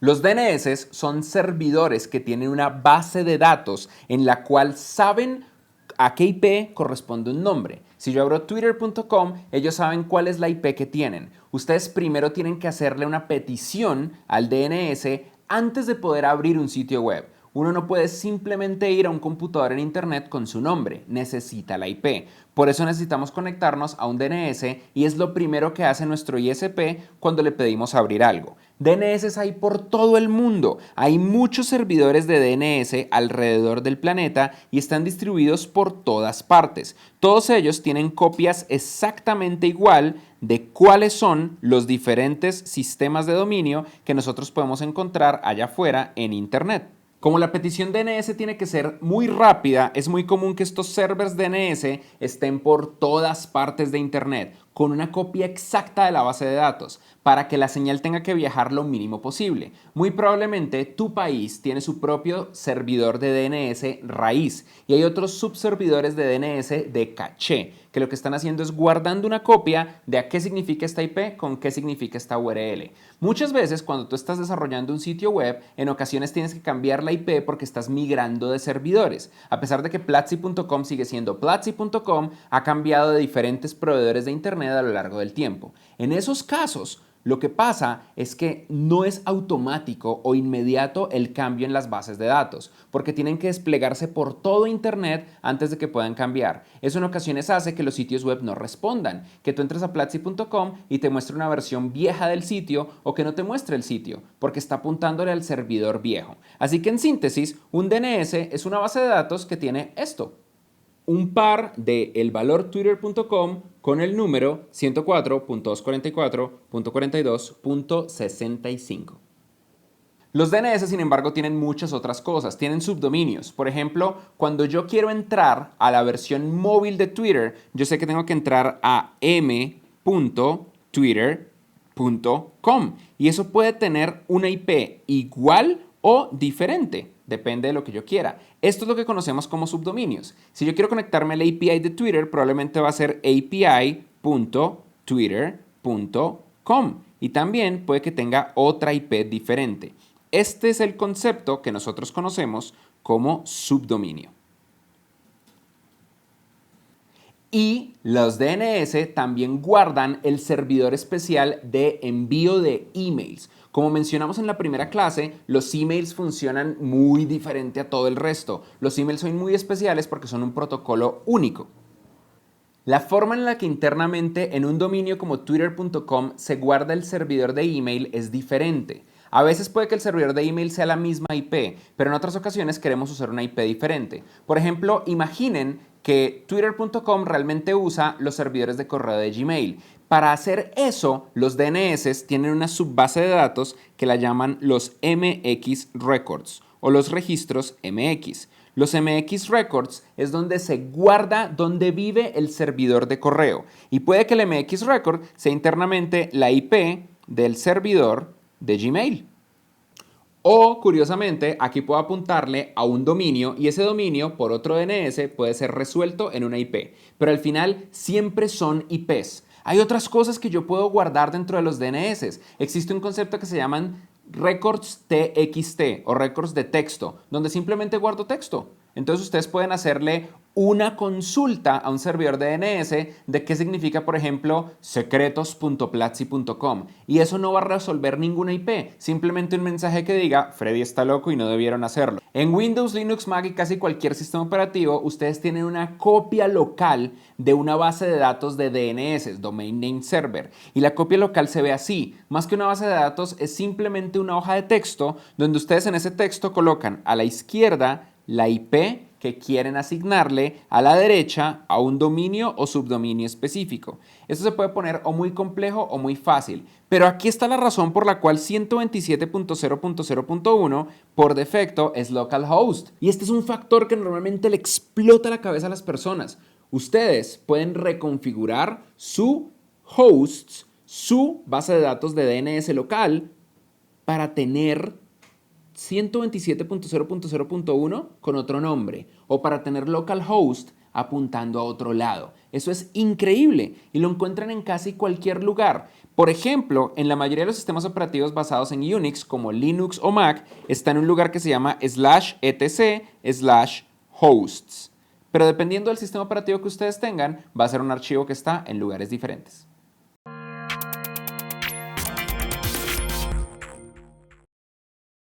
Los DNS son servidores que tienen una base de datos en la cual saben a qué IP corresponde un nombre. Si yo abro twitter.com, ellos saben cuál es la IP que tienen. Ustedes primero tienen que hacerle una petición al DNS antes de poder abrir un sitio web. Uno no puede simplemente ir a un computador en internet con su nombre, necesita la IP. Por eso necesitamos conectarnos a un DNS y es lo primero que hace nuestro ISP cuando le pedimos abrir algo. DNS hay por todo el mundo, hay muchos servidores de DNS alrededor del planeta y están distribuidos por todas partes. Todos ellos tienen copias exactamente igual de cuáles son los diferentes sistemas de dominio que nosotros podemos encontrar allá afuera en internet. Como la petición DNS tiene que ser muy rápida, es muy común que estos servers DNS estén por todas partes de internet con una copia exacta de la base de datos para que la señal tenga que viajar lo mínimo posible. Muy probablemente tu país tiene su propio servidor de DNS raíz y hay otros subservidores de DNS de caché que lo que están haciendo es guardando una copia de a qué significa esta IP con qué significa esta URL. Muchas veces cuando tú estás desarrollando un sitio web, en ocasiones tienes que cambiar la IP porque estás migrando de servidores. A pesar de que Platzi.com sigue siendo Platzi.com, ha cambiado de diferentes proveedores de internet a lo largo del tiempo. En esos casos, lo que pasa es que no es automático o inmediato el cambio en las bases de datos, porque tienen que desplegarse por todo internet antes de que puedan cambiar. Eso en ocasiones hace que los sitios web no respondan, que tú entres a Platzi.com y te muestre una versión vieja del sitio o que no te muestre el sitio, porque está apuntándole al servidor viejo. Así que en síntesis, un DNS es una base de datos que tiene esto: un par de el valor twitter.com con el número 104.244.42.65. Los DNS, sin embargo, tienen muchas otras cosas, tienen subdominios. Por ejemplo, cuando yo quiero entrar a la versión móvil de Twitter, yo sé que tengo que entrar a m.twitter.com y eso puede tener una IP igual o diferente. Depende de lo que yo quiera. Esto es lo que conocemos como subdominios. Si yo quiero conectarme a la API de Twitter, probablemente va a ser api.twitter.com y también puede que tenga otra IP diferente. Este es el concepto que nosotros conocemos como subdominio. Y los DNS también guardan el servidor especial de envío de emails. Como mencionamos en la primera clase, los emails funcionan muy diferente a todo el resto. Los emails son muy especiales porque son un protocolo único. La forma en la que internamente en un dominio como twitter.com se guarda el servidor de email es diferente. A veces puede que el servidor de email sea la misma IP, pero en otras ocasiones queremos usar una IP diferente. Por ejemplo, imaginen que twitter.com realmente usa los servidores de correo de Gmail. Para hacer eso, los DNS tienen una subbase de datos que la llaman los MX Records o los registros MX. Los MX Records es donde se guarda donde vive el servidor de correo y puede que el MX Record sea internamente la IP del servidor de Gmail. O, curiosamente, aquí puedo apuntarle a un dominio y ese dominio por otro DNS puede ser resuelto en una IP. Pero al final siempre son IPs. Hay otras cosas que yo puedo guardar dentro de los DNS. Existe un concepto que se llaman records TXT o records de texto, donde simplemente guardo texto. Entonces ustedes pueden hacerle una consulta a un servidor de DNS de qué significa, por ejemplo, secretos.platzi.com y eso no va a resolver ninguna IP, simplemente un mensaje que diga Freddy está loco y no debieron hacerlo. En Windows, Linux, Mac y casi cualquier sistema operativo, ustedes tienen una copia local de una base de datos de DNS, Domain Name Server, y la copia local se ve así. Más que una base de datos, es simplemente una hoja de texto donde ustedes en ese texto colocan a la izquierda la IP que quieren asignarle, a la derecha a un dominio o subdominio específico. Esto se puede poner o muy complejo o muy fácil, pero aquí está la razón por la cual 127.0.0.1 por defecto es localhost. Y este es un factor que normalmente le explota la cabeza a las personas. Ustedes pueden reconfigurar su hosts, su base de datos de DNS local para tener 127.0.0.1 con otro nombre o para tener localhost apuntando a otro lado. Eso es increíble y lo encuentran en casi cualquier lugar. Por ejemplo, en la mayoría de los sistemas operativos basados en Unix, como Linux o Mac, está en un lugar que se llama /etc/hosts. Pero dependiendo del sistema operativo que ustedes tengan, va a ser un archivo que está en lugares diferentes.